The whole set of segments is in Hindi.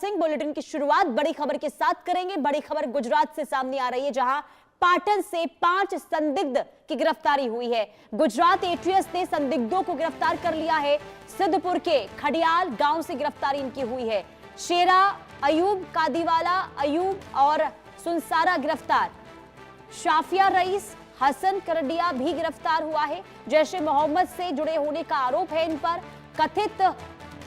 सिंह बुलेटिन की शुरुआत बड़ी खबर के साथ करेंगे। बड़ी खबर गुजरात से सामने आ रही है, जहां पाटन से 5 संदिग्ध की गिरफ्तारी हुई है। गुजरात एटीएस ने संदिग्धों को गिरफ्तार कर लिया है। सिद्धपुर के खडियाल गांव से गिरफ्तारी इनकी हुई है। शेरा अयूब, कादीवाला अयूब और सुनसारा गिरफ्तार। शाफिया रईस, हसन करडिया भी गिरफ्तार हुआ है। जैश ए मोहम्मद से जुड़े होने का आरोप है इन पर। कथित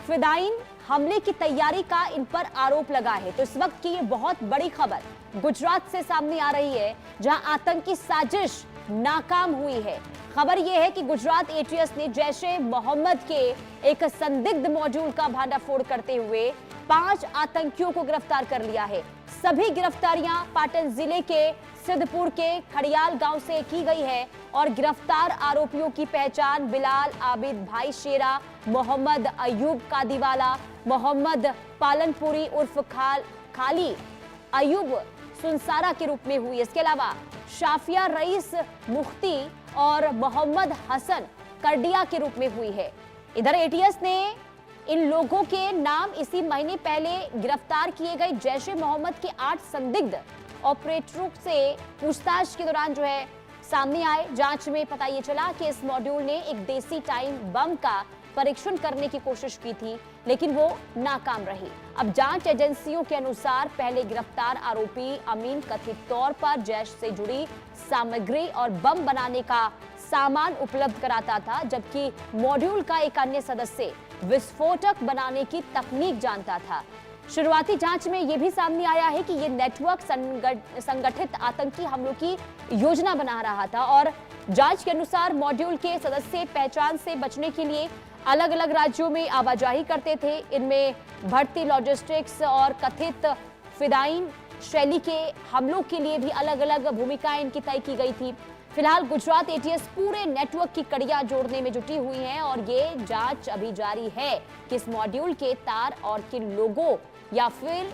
फिदाइन हमले की तैयारी का इन पर आरोप लगा है। तो इस वक्त की ये बहुत बड़ी खबर गुजरात से सामने आ रही है, जहां आतंकी साजिश नाकाम हुई है। खबर यह है कि गुजरात एटीएस ने जैश ए मोहम्मद के एक संदिग्ध मॉड्यूल का भांडाफोड़ करते हुए 5 आतंकियों को गिरफ्तार कर लिया है। सभी गिरफ्तारियां पाटन जिले के सिद्धपुर के खडियाल गांव से की गई है और गिरफ्तार आरोपियों की पहचान बिलाल आबिद भाई शेरा, मोहम्मद अयूब कादीवाला, मोहम्मद पालनपुरी उर्फ खाली अयूब सुनसारा के रूप में हुई। इसके अलावा शाफिया रईस मुफ्ती और मोहम्मद हसन करडिया के रूप में हुई है। इधर एटीएस ने इन लोगों के नाम इसी महीने पहले गिरफ्तार किए गए जैश ए मोहम्मद के 8 संदिग्ध ऑपरेटरों से पूछताछ के दौरान जो है सामने आए। जांच में पता ये चला कि इस मॉड्यूल ने एक देसी टाइम बम का परीक्षण करने की कोशिश की थी, लेकिन वो नाकाम रही। अब जांच एजेंसियों के अनुसार पहले गिरफ्तार आरोपी अमीन कथित तौर पर जैश से जुड़ी सामग्री और बम बनाने का सामान उपलब्ध कराता था, जबकि मॉड्यूल का एक अन्य सदस्य विस्फोटक बनाने की तकनीक जानता था। शुरुआती जांच में यह भी सामने आया है कि यह नेटवर्क संगठित आतंकी हमलों की योजना बना रहा था और जांच के अनुसार मॉड्यूल के सदस्य पहचान से बचने के लिए अलग अलग राज्यों में आवाजाही करते थे। इनमें भर्ती, लॉजिस्टिक्स और कथित फिदाइन शैली के हमलों के लिए भी अलग अलग भूमिकाएं इनकी तय की गई थी। फिलहाल गुजरात एटीएस पूरे नेटवर्क की कड़ियां जोड़ने में जुटी हुई है और ये जांच अभी जारी है कि इस मॉड्यूल के तार और किन लोगों या फिर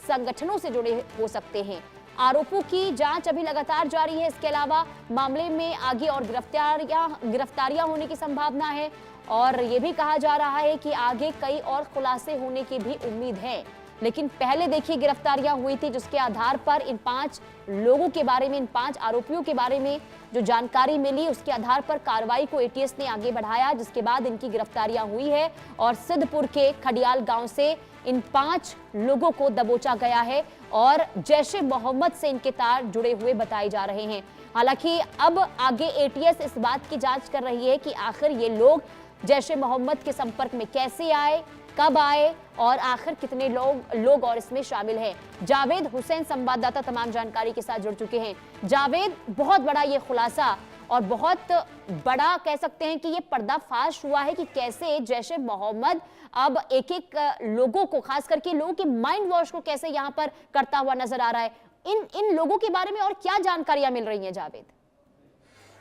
संगठनों से जुड़े हो सकते हैं। आरोपों की जांच अभी लगातार जारी है। इसके अलावा मामले में आगे और गिरफ्तारियां होने की संभावना है और ये भी कहा जा रहा है कि आगे कई और खुलासे होने की भी उम्मीद है। लेकिन पहले देखिए गिरफ्तारियां हुई थी, जिसके आधार पर इन 5 लोगों के बारे में, इन 5 आरोपियों के बारे में जो जानकारी मिली, उसके आधार पर कार्रवाई को एटीएस ने आगे बढ़ाया, जिसके बाद इनकी गिरफ्तारियां हुई है और सिद्धपुर के खडियाल गांव से इन 5 लोगों को दबोचा गया है और जैश ए मोहम्मद से इनके तार जुड़े हुए बताए जा रहे हैं। हालांकि अब आगे एटीएस इस बात की जांच कर रही है कि आखिर ये लोग जैश ए मोहम्मद के संपर्क में कैसे आए, कब आए और आखिर कितने लोग और इसमें शामिल हैं। जावेद हुसैन संवाददाता तमाम जानकारी के साथ जुड़ चुके हैं। जावेद, बहुत बड़ा ये खुलासा और बहुत बड़ा कह सकते हैं कि ये पर्दाफाश हुआ है कि कैसे जैश ए मोहम्मद अब एक एक लोगों को, खास करके लोगों के माइंड वॉश को कैसे यहां पर करता हुआ नजर आ रहा है। इन लोगों के बारे में और क्या जानकारियां मिल रही हैं जावेद?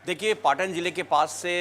देखिए, पाटन जिले के पास से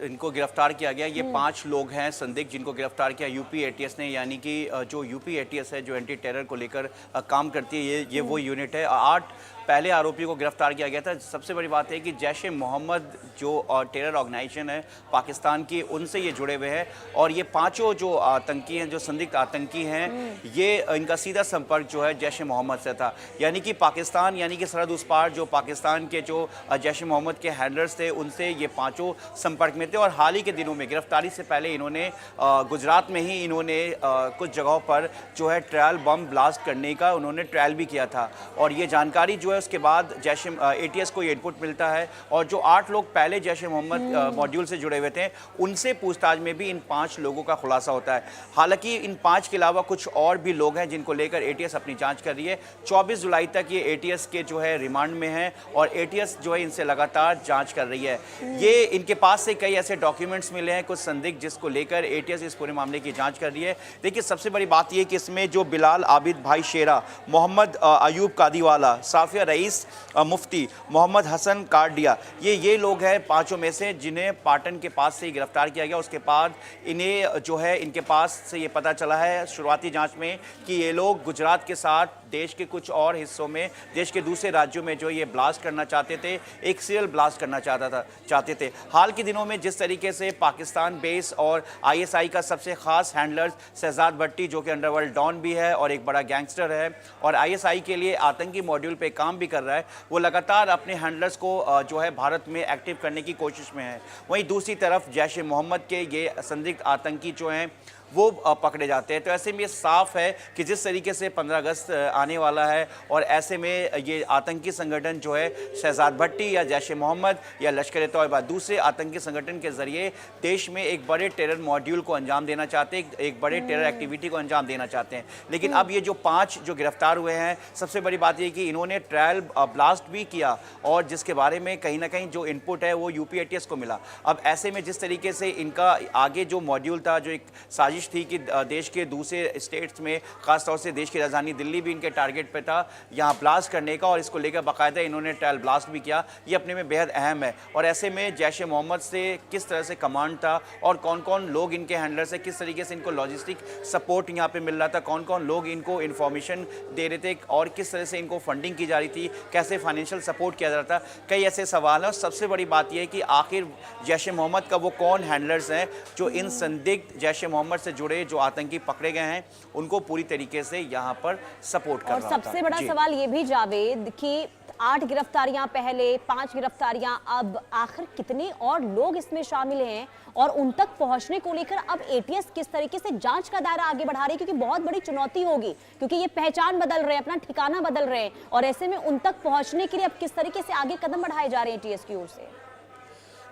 इनको गिरफ्तार किया गया। ये 5 लोग हैं संदिग्ध जिनको गिरफ्तार किया यूपी एटीएस ने, यानी कि जो यूपी एटीएस है, जो एंटी टेरर को लेकर काम करती है, ये वो यूनिट है। 8 पहले आरोपियों को गिरफ्तार किया गया था। सबसे बड़ी बात है कि जैश ए मोहम्मद जो टेरर ऑर्गेनाइजेशन है पाकिस्तान की, उनसे ये जुड़े हुए हैं और ये 5 जो आतंकी हैं, जो संदिग्ध आतंकी हैं, ये इनका सीधा संपर्क जो है जैश ए मोहम्मद से था। यानी कि पाकिस्तान, यानी कि सरहद उस पार जो पाकिस्तान के जो जैश ए मोहम्मद के हैंडलर्स थे, उनसे ये 5 संपर्क में थे और हाल ही के दिनों में, गिरफ्तारी से पहले इन्होंने गुजरात में ही इन्होंने कुछ जगहों पर जो है ट्रायल बम ब्लास्ट करने का उन्होंने ट्रायल भी किया था और ये जानकारी जो है उसके बाद जैश एटीएस को ये इनपुट मिलता है और जो 8 लोग पहले जैश ए मोहम्मद मॉड्यूल से जुड़े हुए थे, उनसे पूछताछ में भी इन 5 लोगों का खुलासा होता है। हालांकि इन 5 के अलावा कुछ और भी लोग हैं जिनको लेकर एटीएस अपनी जांच कर रही है। 24 जुलाई तक ये एटीएस के जो है रिमांड में है और एटीएस जो है इनसे लगातार जांच कर रही है। ये इनके पास से कई ऐसे डॉक्यूमेंट्स मिले हैं, कुछ संदिग्ध, जिसको लेकर एटीएस इस पूरे मामले की जांच कर रही है। देखिए, सबसे बड़ी बात यह कि इसमें जो बिलाल आबिद भाई शेरा, मोहम्मद अयूब कादीवाला, साफिया रईस मुफ्ती, मोहम्मद हसन कार्डिया, ये लोग हैं पांचों में से जिन्हें पाटन के पास से गिरफ्तार किया गया। उसके बाद इन्हें जो है इनके पास से ये पता चला है शुरुआती जांच में कि ये लोग गुजरात के साथ देश के कुछ और हिस्सों में, देश के दूसरे राज्यों में जो ये ब्लास्ट करना चाहते थे, एक सीरियल ब्लास्ट करना चाहते थे। हाल के दिनों में जिस तरीके से पाकिस्तान बेस और आईएसआई का सबसे खास हैंडलर शहजाद भट्टी, जो कि अंडरवर्ल्ड डॉन भी है और एक बड़ा गैंगस्टर है और आईएसआई के लिए आतंकी मॉड्यूल पे काम भी कर रहा है, वो लगातार अपने हैंडलर्स को जो है भारत में एक्टिव करने की कोशिश में है। वहीं दूसरी तरफ जैश ए मोहम्मद के ये संदिग्ध आतंकी जो हैं वो पकड़े जाते हैं। तो ऐसे में ये साफ है कि जिस तरीके से 15 अगस्त आने वाला है और ऐसे में ये आतंकी संगठन जो है शहजाद भट्टी या जैश ए मोहम्मद या लश्कर ए तौयबा दूसरे आतंकी संगठन के जरिए देश में एक बड़े टेरर मॉड्यूल को अंजाम देना चाहते हैं, एक बड़े टेरर एक्टिविटी को अंजाम देना चाहते हैं। लेकिन अब ये जो 5 जो गिरफ्तार हुए हैं, सबसे बड़ी बात ये कि इन्होंने ट्रायल ब्लास्ट भी किया और जिसके बारे में कहीं ना कहीं जो इनपुट है वो यूपी एटीएस को मिला। अब ऐसे में जिस तरीके से इनका आगे जो मॉड्यूल था, जो एक साजिश थी कि देश के दूसरे स्टेट्स में, खासतौर से देश की राजधानी दिल्ली भी इनके टारगेट पे था यहाँ ब्लास्ट करने का, और इसको लेकर बाकायदा इन्होंने ट्रायल ब्लास्ट भी किया। ये अपने में बेहद अहम है। और ऐसे में जैश ए मोहम्मद से किस तरह से कमांड था और कौन कौन लोग इनके हैंडलर से, किस तरीके से इनको लॉजिस्टिक सपोर्ट यहाँ पे मिल रहा था, कौन कौन लोग इनको इन्फॉर्मेशन दे रहे थे और किस तरह से इनको फंडिंग की जा रही थी, कैसे फाइनेंशियल सपोर्ट किया जा रहा था, कई ऐसे सवाल हैं। और सबसे बड़ी बात यह है कि आखिर जैश ए मोहम्मद का वो कौन हैंडलर्स हैं जो इन संदिग्ध जैश ए मोहम्मद से जुड़े जो आतंकी पकड़े गए हैं उनको पूरी तरीके से यहाँ पर सपोर्ट कर रहा था। और सबसे बड़ा सवाल ये भी जावेद कि 8 गिरफ्तारियां पहले, 5 गिरफ्तारियां अब, आखिर कितने और लोग इसमें शामिल हैं और उन तक पहुंचने को लेकर अब एटीएस किस तरीके से जांच का दायरा आगे बढ़ा रही है, क्योंकि बहुत बड़ी चुनौती होगी, क्योंकि ये पहचान बदल रहे हैं, अपना ठिकाना बदल रहे हैं और ऐसे में उन तक पहुंचने के लिए अब किस तरीके से आगे कदम बढ़ाए जा रहे हैं एटीएस की ओर से।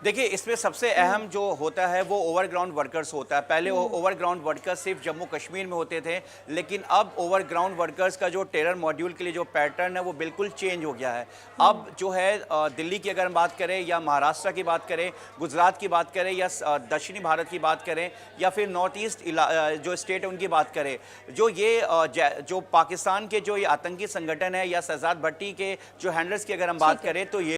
देखिए, इसमें सबसे अहम जो होता है वो ओवरग्राउंड वर्कर्स होता है। पहले ओवरग्राउंड वर्कर्स सिर्फ जम्मू कश्मीर में होते थे, लेकिन अब ओवरग्राउंड वर्कर्स का जो टेरर मॉड्यूल के लिए जो पैटर्न है वो बिल्कुल चेंज हो गया है। अब जो है दिल्ली की अगर हम बात करें या महाराष्ट्र की बात करें, गुजरात की बात करें या दक्षिणी भारत की बात करें या फिर नॉर्थ ईस्ट जो स्टेट है उनकी बात करें, जो ये जो पाकिस्तान के जो ये आतंकी संगठन है या शहजाद भट्टी के जो हैंडलर्स की अगर हम बात करें तो ये